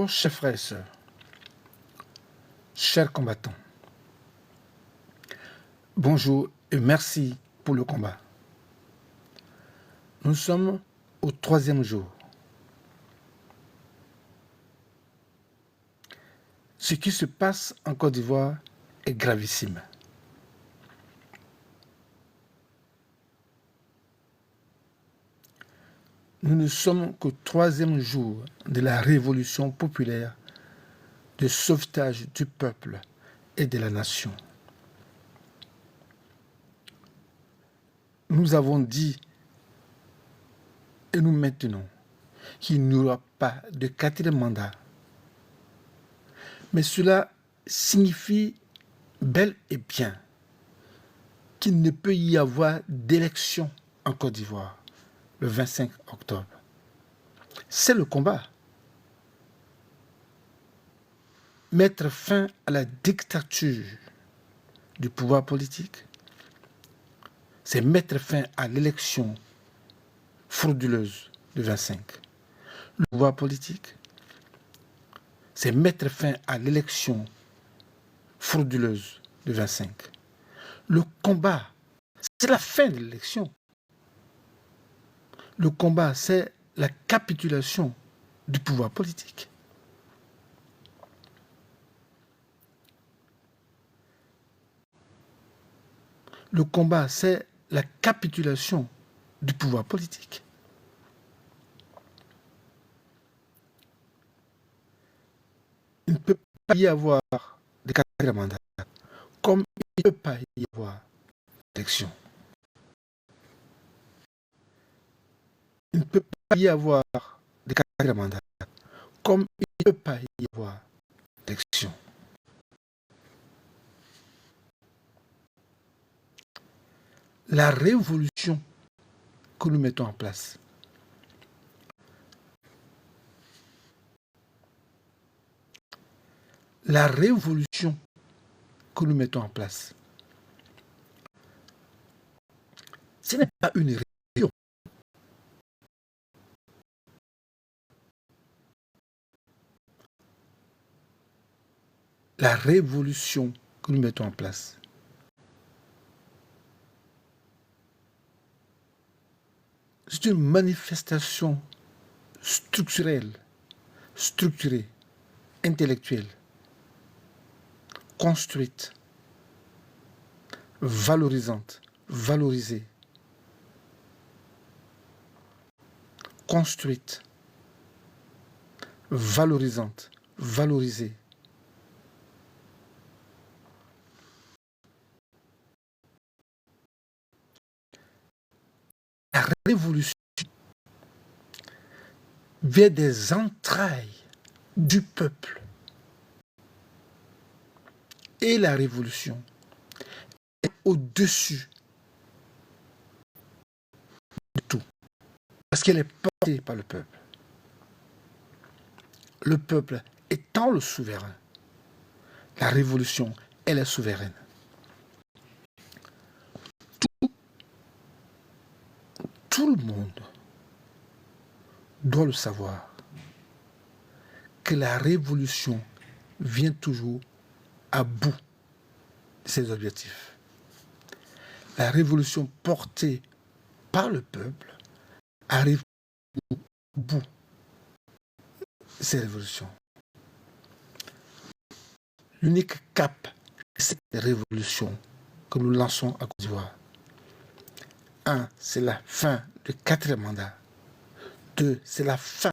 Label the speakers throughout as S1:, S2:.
S1: Bonjour, chers frères et sœurs, chers combattants. Bonjour et merci pour le combat. Nous sommes au 3e jour. Ce qui se passe en Côte d'Ivoire est gravissime. Nous ne sommes qu'au 3e jour de la révolution populaire de sauvetage du peuple et de la nation. Nous avons dit et nous maintenons qu'il n'y aura pas de 4e mandat. Mais cela signifie bel et bien qu'il ne peut y avoir d'élection en Côte d'Ivoire le 25 octobre. C'est le combat. Mettre fin à la dictature du pouvoir politique, c'est mettre fin à l'élection frauduleuse du 25. Le pouvoir politique, c'est mettre fin à l'élection frauduleuse du 25. Le combat, c'est la fin de l'élection. Le combat, c'est la capitulation du pouvoir politique. Le combat, c'est la capitulation du pouvoir politique. Il ne peut pas y avoir de 4e mandat, comme il ne peut pas y avoir d'élection. Il ne peut pas y avoir de 4e mandat, comme il ne peut pas y avoir d'élection. La révolution que nous mettons en place, la révolution que nous mettons en place, ce n'est pas une révolution. La révolution que nous mettons en place, c'est une manifestation structurelle, structurée, intellectuelle, construite, valorisante, valorisée, construite, valorisante, valorisée. La révolution vient des entrailles du peuple. Et la révolution est au-dessus de tout. Parce qu'elle est portée par le peuple. Le peuple étant le souverain, la révolution, elle est souveraine. Tout le monde doit le savoir, que la révolution vient toujours à bout de ses objectifs. La révolution portée par le peuple arrive au bout de ces révolutions. L'unique cap de cette révolution que nous lançons à Côte d'Ivoire, 1, c'est la fin du 4e mandat. 2, c'est la fin.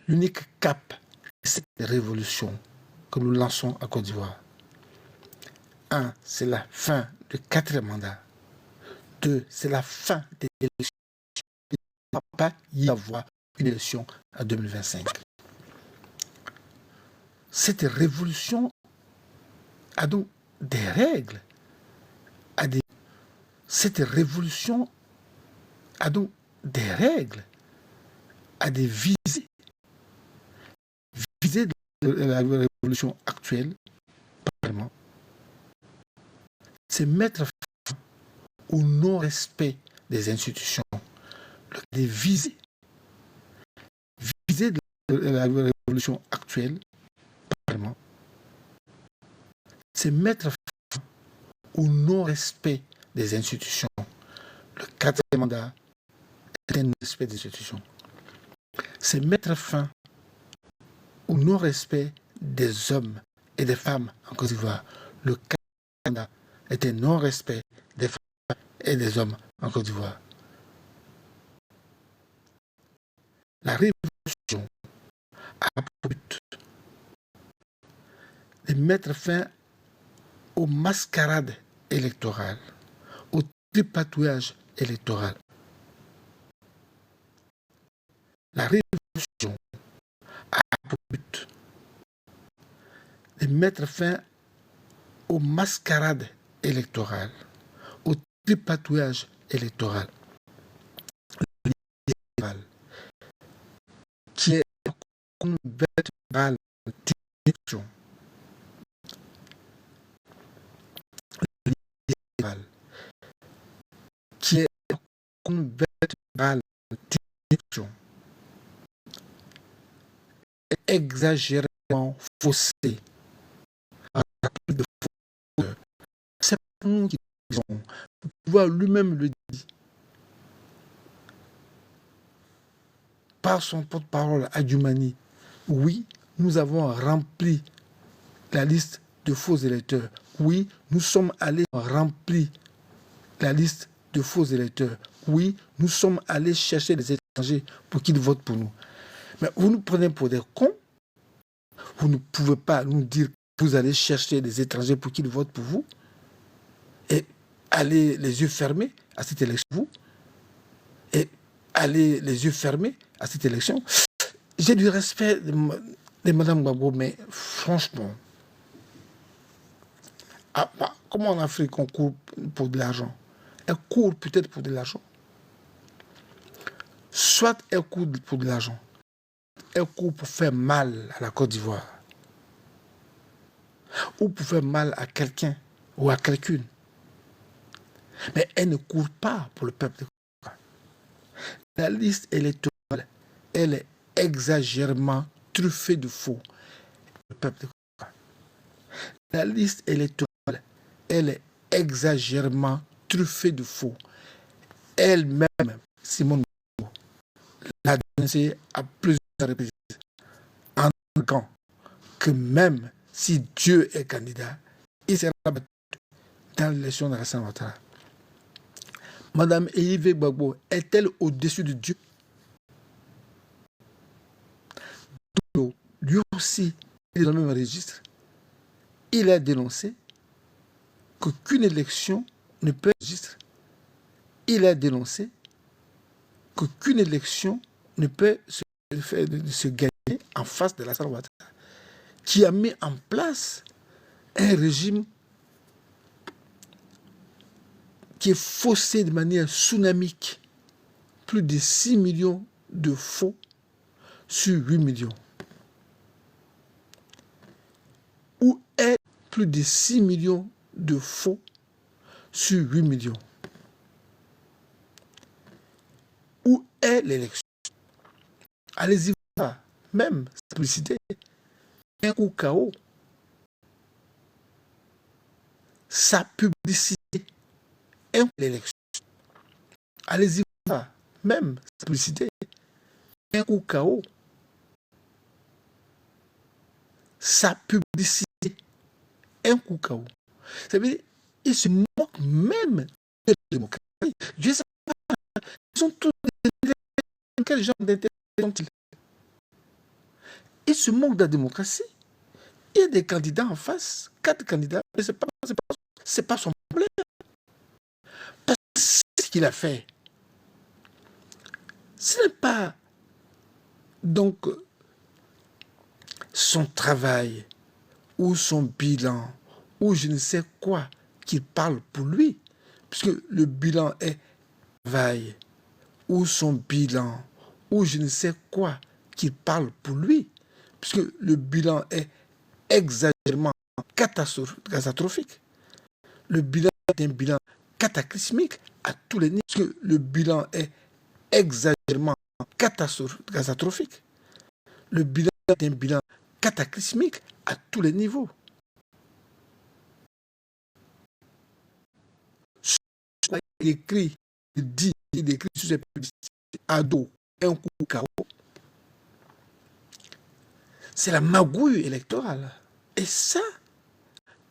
S1: L'unique cap de cette révolution que nous lançons à Côte d'Ivoire, 1, c'est la fin du 4e mandat. 2, c'est la fin des élections. Il ne va pas y avoir une élection en 2025. Cette révolution a donc des règles. Cette révolution a donc des règles, a des visées. Visée de la révolution actuelle, c'est mettre fin au non-respect des institutions, des visées. Visée de la révolution actuelle, c'est mettre fin au non-respect des institutions. Le quatrième mandat est un non-respect des institutions. C'est mettre fin au non-respect des hommes et des femmes en Côte d'Ivoire. Le quatrième mandat est un non-respect des femmes et des hommes en Côte d'Ivoire. La révolution a pour but de mettre fin aux mascarades électorales, au tripatouillage électoral. La révolution a pour but de mettre fin aux mascarades électorales, au tripatouillage électoral, qui est une véritable direction. Qui est une véritable direction. Exagérément faussé. C'est pas nous qui disons. Le pouvoir lui-même le dit. Par son porte-parole Adjumani, oui, nous avons rempli la liste de faux électeurs. Oui, nous sommes allés remplir la liste de faux électeurs. Oui, nous sommes allés chercher des étrangers pour qu'ils votent pour nous. Mais vous nous prenez pour des cons. Vous ne pouvez pas nous dire que vous allez chercher des étrangers pour qu'ils votent pour vous et aller les yeux fermés à cette élection. Vous et aller les yeux fermés à cette élection. J'ai du respect de Mme Gbagbo, mais franchement, comment en Afrique on court pour de l'argent? Elle court peut-être pour de l'argent. Soit elle court pour de l'argent, elle court pour faire mal à la Côte d'Ivoire, ou pour faire mal à quelqu'un ou à quelqu'une. Mais elle ne court pas pour le peuple de Côte d'Ivoire. La liste électorale, elle est exagérément truffée de faux. Le peuple de Côte d'Ivoire. La liste électorale, elle est exagérément truffée de faux. Elle-même, Simone Gbagbo, l'a dénoncé à plusieurs reprises, en indiquant que même si Dieu est candidat, il sera battu dans l'élection de Alassane Ouattara. Madame Yves Gbagbo est-elle au-dessus de Dieu? Lui aussi, il est dans le même registre. Il a dénoncé qu'aucune élection ne peut être registrée. Il a dénoncé qu'aucune élection ne peut se gagner en face de Alassane Ouattara, qui a mis en place un régime qui est faussé de manière tsunamique. Plus de 6 millions de faux sur 8 millions. Où est plus de 6 millions de faux sur 8 millions? Où est l'élection? Allez-y voir, même sa publicité, un coup KO. Sa publicité, un coup l'élection. Allez-y voir, même sa publicité, un coup KO. Sa publicité, un coup KO. Ça veut dire, ils se moquent même de la démocratie. Dieu sait pas, ils sont tous des... Quel genre d'intérêt sont-ils? Ils se moquent de la démocratie. Il y a des candidats en face, 4 candidats, mais ce n'est pas son problème. Parce que ce qu'il a fait, ce n'est pas donc son travail ou son bilan ou je ne sais quoi qui parle pour lui, puisque le bilan est travail ou son bilan ou je ne sais quoi qui parle pour lui, puisque le bilan est exagérément catastrophique. Le bilan est un bilan cataclysmique à tous les niveaux, puisque le bilan est exagérément catastrophique. Le bilan d'un bilan cataclysmique à tous les niveaux. Il écrit, il écrit sur ses publicités, ado, un coup de carreau. C'est la magouille électorale. Et ça,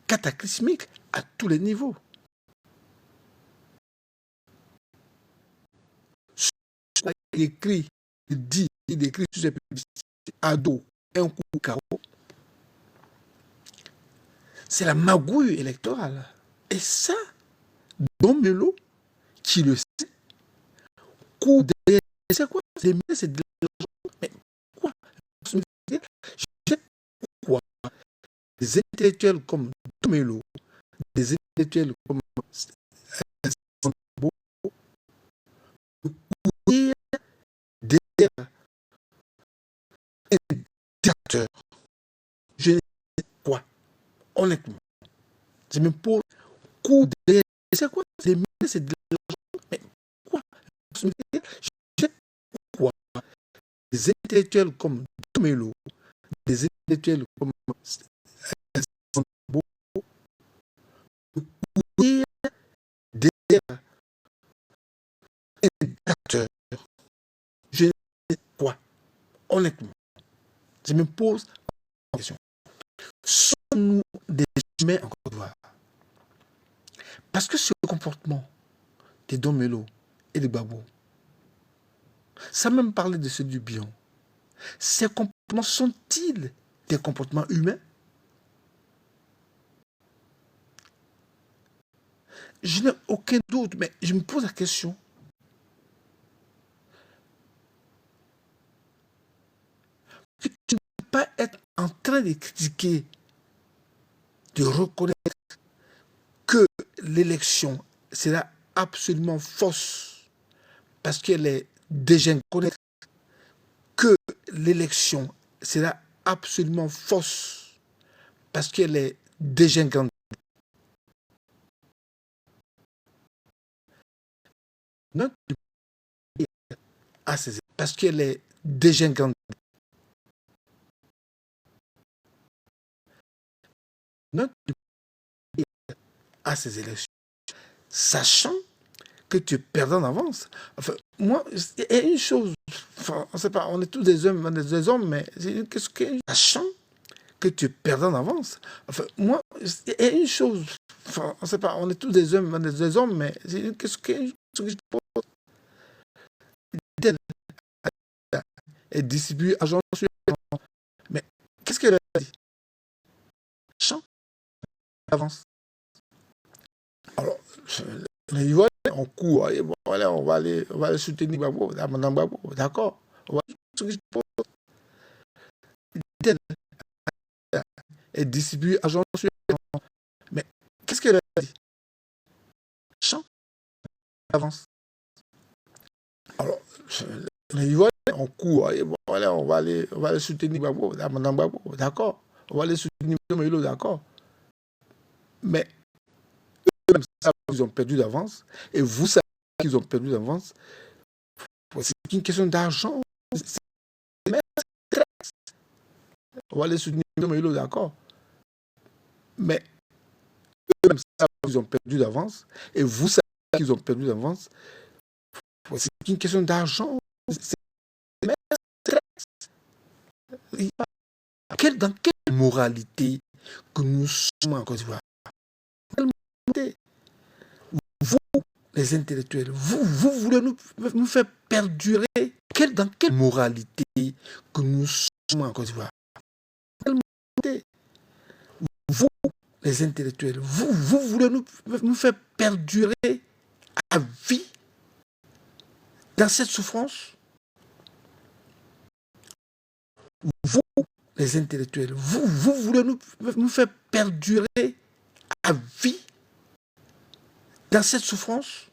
S1: cataclysmique à tous les niveaux. Il écrit, il écrit sur ses publicités, ado, un coup de carreau. C'est la magouille électorale. Et ça, Don Melo, qui le sait, coup derrière, c'est quoi? C'est de l'argent. Mais quoi? Je sais pourquoi des intellectuels comme Don Melo, des intellectuels comme derrière un dictateur. Je ne sais quoi, honnêtement. Je me pose coup derrière, c'est quoi? C'est de l'argent. Mais quoi? Je sais pourquoi des intellectuels comme Domelo, des intellectuels comme derrière un dictateur. Je ne sais quoi, honnêtement. Je me pose la question. Sommes-nous des humains en Côte d'Ivoire? Parce que ce comportement de Domelo et de Gbagbo, sans même parler de ceux du Bion, ces comportements sont-ils des comportements humains? Je n'ai aucun doute, mais je me pose la question. Tu ne peux pas être en train de critiquer, de reconnaître que l'élection sera absolument fausse parce qu'elle est déjà connaître que l'élection sera absolument fausse parce qu'elle est déjà grande. Notre pays a ses parce qu'elle est déjà grande. Notre pays a ses élections, sachant que tu es perdant d'avance. Enfin, moi, il y a une chose, enfin, on sait pas, on est tous des hommes, mais qu'est-ce que, sachant que tu es perdant d'avance. Enfin, moi, il y a une chose, enfin, on sait pas, on est tous des hommes, mais qu'est-ce que je pose est distribué à Jean sur mais qu'est-ce qu'elle a dit? Sachant d'avance. Alors, les Ivoiriens, on court, et bon, voilà, on va aller soutenir Gbagbo, Madame Gbagbo, d'accord. Est distribué à Jean sur mais qu'est-ce qu'elle a dit? Chant avance. Alors, les Ivoiriens, on court, et bon, voilà, on va aller soutenir Gbagbo, Madame Gbagbo, d'accord. On va aller soutenir Melo, d'accord. Mais eux-mêmes savent qu'ils ont perdu d'avance, et vous savez qu'ils ont perdu d'avance. C'est une question d'argent. On va aller soutenir Melo, d'accord. Mais eux-mêmes savent qu'ils ont perdu d'avance, et vous savez qu'ils ont perdu d'avance. C'est une question d'argent. Dans quelle moralité que nous sommes en Côte d'Ivoire? Vous, les intellectuels, vous voulez nous faire perdurer. Dans quelle moralité que nous sommes en Côte d'Ivoire? Vous, les intellectuels, vous voulez nous faire perdurer à vie dans cette souffrance? Vous, les intellectuels, vous voulez nous faire perdurer à vie dans cette souffrance?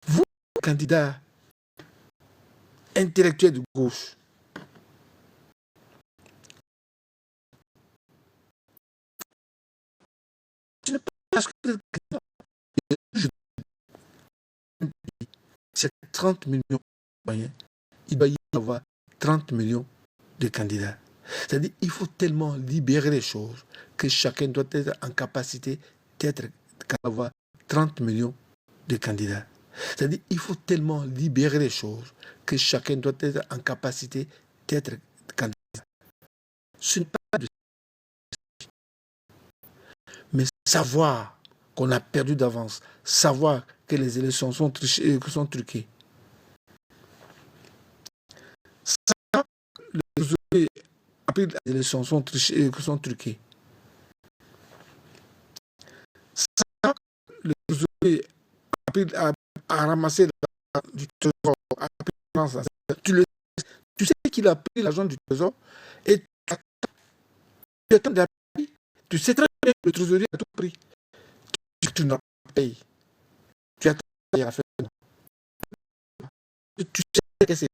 S1: Vous, candidats intellectuels de gauche, ce n'est pas parce que c'est 30 millions de citoyens, il doit y avoir 30 millions de candidats. C'est-à-dire qu'il faut tellement libérer les choses que chacun doit être en capacité d'avoir 30 millions de candidats. C'est-à-dire qu'il faut tellement libérer les choses que chacun doit être en capacité d'être candidat. Ce n'est pas de... Mais savoir qu'on a perdu d'avance, savoir que les élections sont truquées, savoir que les élections sont truquées, savoir que les à ramasser du trésor, tu sais qu'il a pris l'argent du trésor et tu attends de tu sais très bien que le trésorier a tout pris. Tu n'as pas payé. Tu attends à la fin. Tu sais que c'est...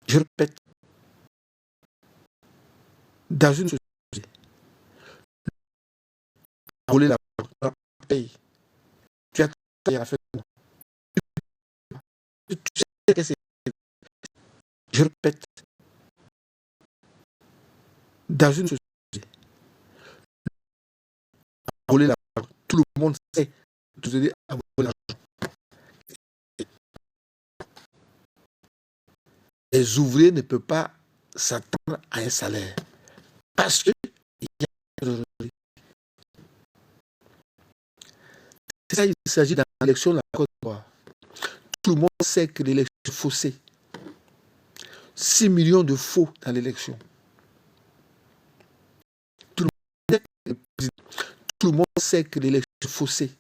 S1: Je répète, dans une société, voler la paye. Tu attends à la fin. Tu sais que c'est... Je répète, dans une société, voler la tout le monde sait que tu à voler l'argent. Les ouvriers ne peuvent pas s'attendre à un salaire parce qu'il y a une trésorerie. C'est ça, il s'agit dans l'élection de la Côte d'Ivoire. Tout le monde sait que l'élection est faussée. 6 millions de faux dans l'élection. Tout le monde sait que l'élection est faussée.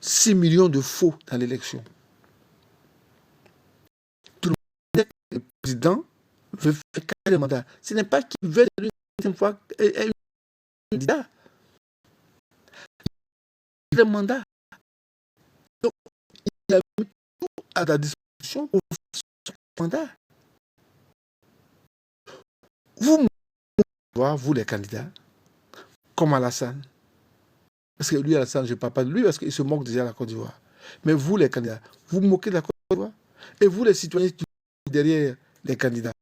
S1: 6 millions de faux dans l'élection. Tout le monde sait que le président veut faire 4 mandats. Ce n'est pas qu'il veut une deuxième fois un candidat. Il veut un mandat. Donc, il a mis tout à la disposition pour faire son mandat. Vous les candidats, comme Alassane, parce que lui, Alassane, je ne parle pas de lui, parce qu'il se moque déjà de la Côte d'Ivoire. Mais vous, les candidats, vous vous moquez de la Côte d'Ivoire. Et vous, les citoyens qui sont derrière les candidats.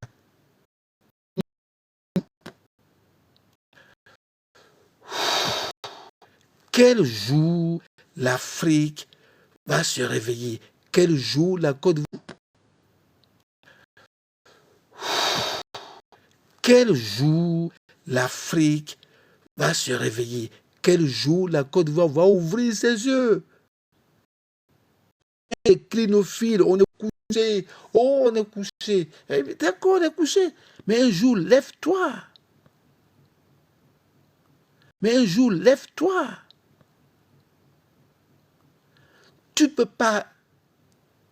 S1: Quel jour l'Afrique va se réveiller? Quel jour la Côte d'Ivoire? Quel jour l'Afrique va se réveiller? Quel jour la Côte d'Ivoire va ouvrir ses yeux? Les clinophiles, on est couché. Oh, on est couché. D'accord, on est couché. Mais un jour, lève-toi. Mais un jour, lève-toi. Tu ne peux pas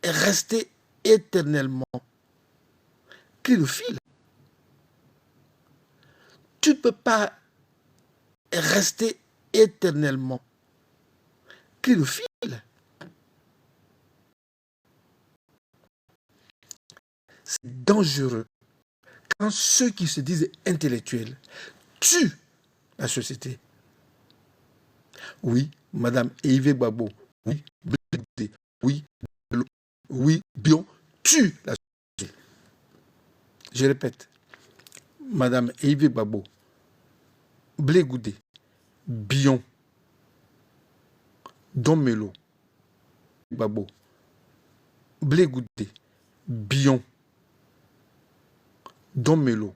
S1: rester éternellement clinophile. Tu ne peux pas rester éternellement clinophile. C'est dangereux quand ceux qui se disent intellectuels tuent la société. Oui, Madame Yves Gbagbo, oui, oui, oui, Bion tue la société. Je répète, Madame Yves Gbagbo, Blé Goudé, Bion, Don Melo, Gbagbo, Blé Goudé, Bion, Don Melo,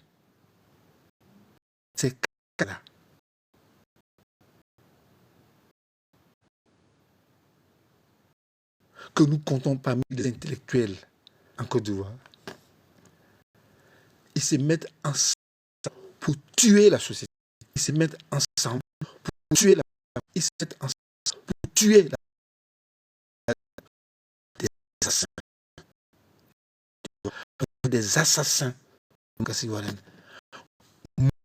S1: c'est là. Que nous comptons parmi les intellectuels en Côte d'Ivoire. Ils se mettent ensemble pour tuer la société. Ils se mettent ensemble pour tuer la société. Ils se mettent ensemble pour tuer des assassins. Des assassins.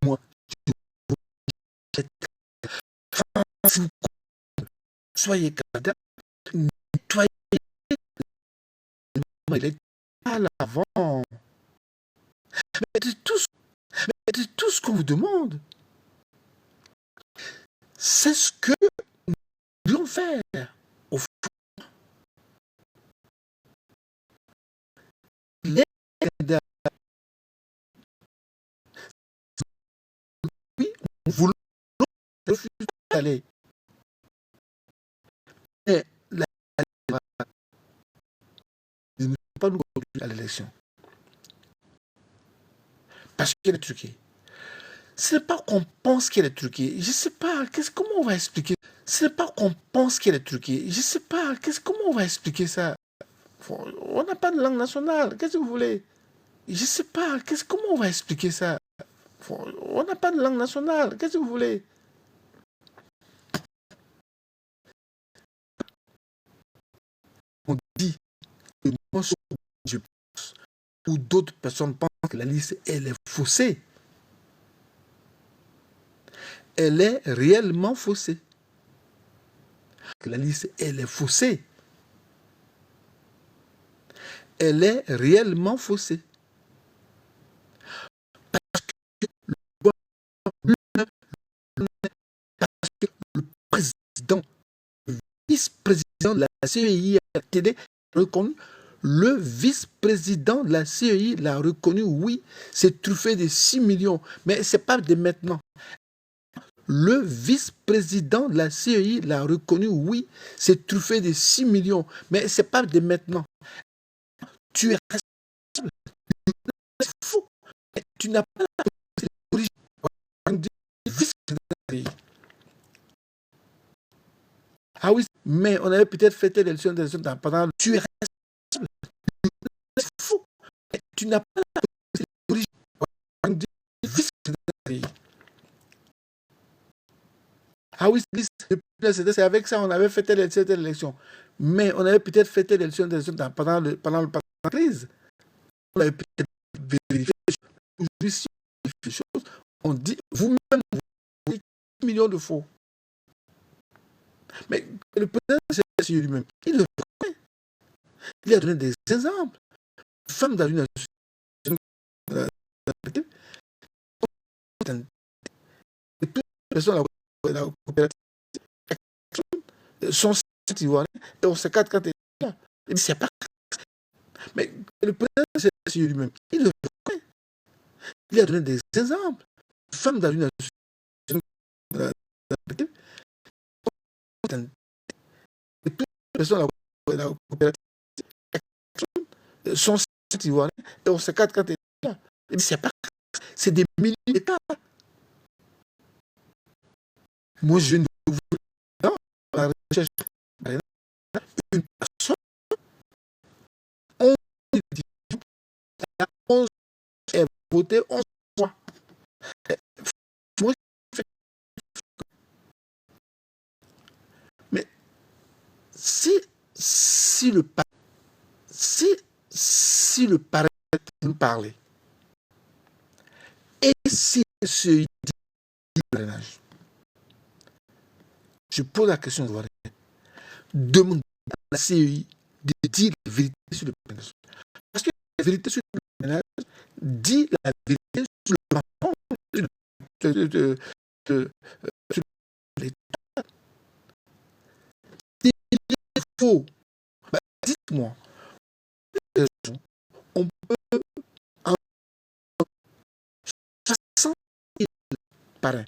S1: Moi, si vous soyez candidat, nettoyez à l'avant. Mais c'est tout ce qu'on vous demande. C'est ce que nous devons faire. Au fond, élection. Parce qu'elle est truquée. Ce n'est pas qu'on pense qu'elle est truquée. Je ne sais pas. Comment on va expliquer? Ce n'est pas qu'on pense qu'elle est truquée. Je ne sais pas. Comment on va expliquer ça? On n'a pas de langue nationale. Qu'est-ce que vous voulez? Je ne sais pas. Comment on va expliquer ça? On n'a pas de langue nationale. Qu'est-ce que vous voulez? On dit que moi, je pense, ou d'autres personnes pensent que la liste, elle est faussée. Elle est réellement faussée. Que la liste, elle est faussée. Elle est réellement faussée. Parce que le président, le vice-président de la CEI a été reconnu. Le vice-président de la CEI l'a reconnu, oui, c'est truffé de 6 millions. Mais ce n'est pas de maintenant. Le vice-président de la CEI l'a reconnu, oui, c'est truffé de 6 millions. Mais ce n'est pas de maintenant. Tu es responsable. C'est fou. Tu n'as pas la possibilité d'origine vice-président de la CEI. Ah oui, mais on avait peut-être fêté l'élection pendant le... Tu es responsable. C'est fou. Tu n'as pas la possibilité d'origine vice-président de la CEI. Ah oui, c'est avec ça qu'on avait fêté cette élection. Mais on avait peut-être fêté l'élection pendant la crise. On avait peut-être vérifié les choses. On dit, vous-même, vous avez 10 millions de faux. Mais le président c'est lui-même, il le reconnaît. Il a donné des exemples. Une femme dans une association, toutes les personnes de la coopérative sont ivoiriens et on se cadre quand elle est là. Il dit, c'est pas. Mais le président c'est lui-même, il le reconnaît. Il a donné des exemples. Une femme dans une association, toutes les personnes de la coopérative sont ivoiriens et on se cadre quand elle est là. Il dit, c'est pas. C'est des milliers d'États. Moi, je viens de vous dire, dans la recherche, une personne, 11 divisions, 11 est voté 11 fois. Moi, mais si le parrain nous parlait, et si ce dit le parrainage, je pose la question de demande à la CEI de dire la vérité sur le parrainage. Parce que la vérité sur le parrainage dit la vérité sur le mensonge de l'État. S'il est faux, bah, dites-moi, on peut en 60 000 parrains.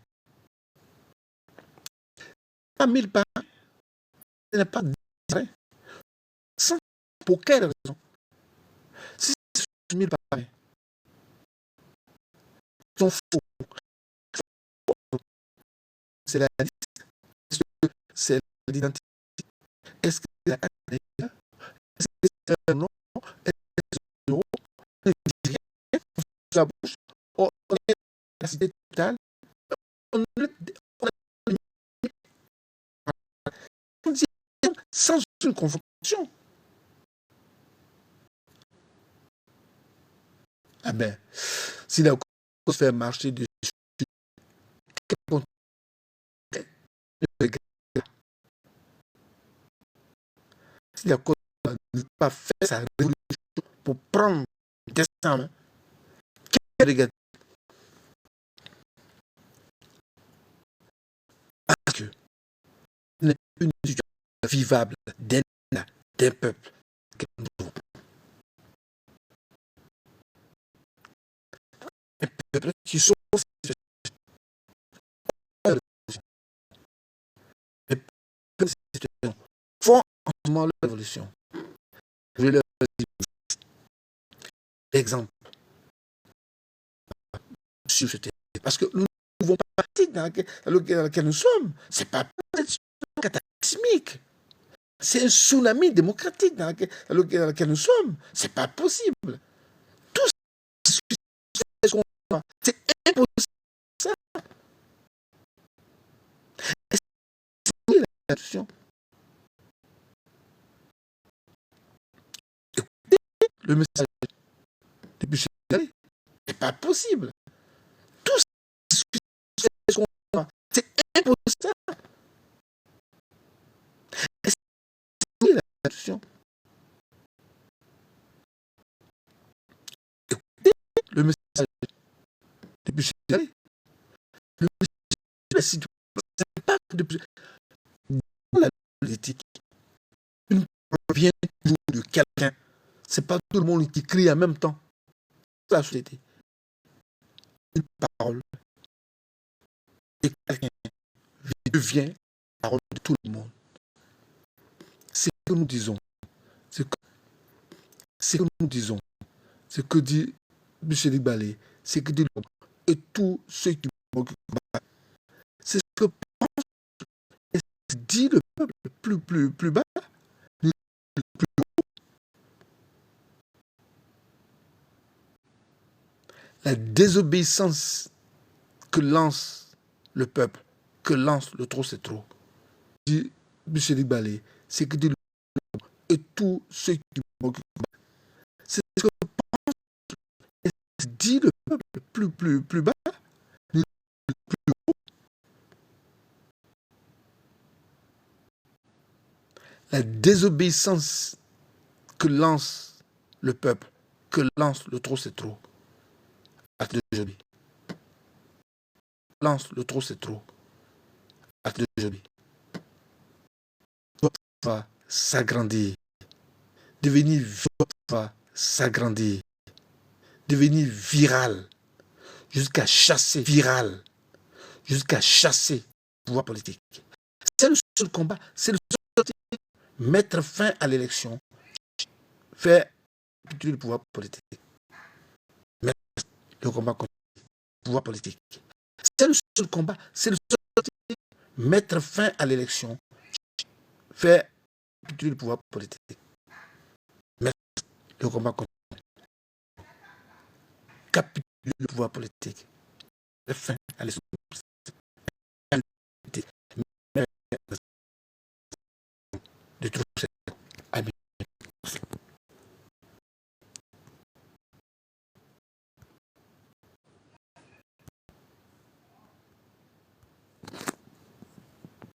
S1: Pas 1000 parrains, il n'y a pas de parrains. Pour quelle raison? Si c'est 1000 parrains, ils sont faux. C'est la liste. Est-ce que c'est l'identité? Est-ce que c'est la carte d'identité? Est-ce que c'est un nom? Est-ce que c'est un euro? On ne dit rien sur la bouche. On est la cité totale. On dit sans aucune confrontation. Ah ben, si la cause fait marcher dessus, si la cause n'a pas fait sa révolution pour prendre le destin en main, quel regret? Parce que ce n'est pas une situation vivable d'un peuple que nous avons. Un peuple qui sauve cette situation font en ce moment la révolution. Je leur dis, l'exemple sur ce terrain. Parce que nous ne pouvons pas partir dans laquelle nous sommes. Ce n'est pas une situation cataclysmique. C'est un tsunami démocratique dans lequel nous sommes. Ce n'est pas possible. Tout ce c'est impossible. Ça. C'est la situation. Écoutez le message depuis ce n'est pas possible. Tout ce c'est impossible. C'est la situation. Écoutez le message depuis ce n'est la situation. Pas depuis la politique. Une parole vient de quelqu'un. C'est pas tout le monde qui crie en même temps. C'est la société. Une parole de quelqu'un devient la parole de tout le monde. C'est ce que nous disons. C'est que nous disons. Ce que dit M. Balé. C'est que dit l'homme. Et tous ceux qui m'occupent. C'est ce que pense et dit le peuple plus bas. Le plus haut. La désobéissance que lance le peuple, que lance le trop, c'est trop. Dit M. Balé, c'est que dit le peuple et tous ceux qui m'occupent. C'est ce que pense et dit le peuple plus bas, le plus haut. La désobéissance que lance le peuple, que lance le trop, c'est trop. Acte d'aujourd'hui. Lance le trop, c'est trop. Acte d'aujourd'hui. Va s'agrandir. Devenir va s'agrandir. Devenir viral. Jusqu'à chasser viral. Jusqu'à chasser le pouvoir politique. C'est le seul combat. C'est le seul mettre fin à l'élection. Faire le pouvoir politique. Mettre le combat contre le pouvoir politique. C'est le seul combat. C'est le seul mettre fin à l'élection. Faire le pouvoir politique. Mettre le combat contre capituler le pouvoir politique. Fin à l'élection.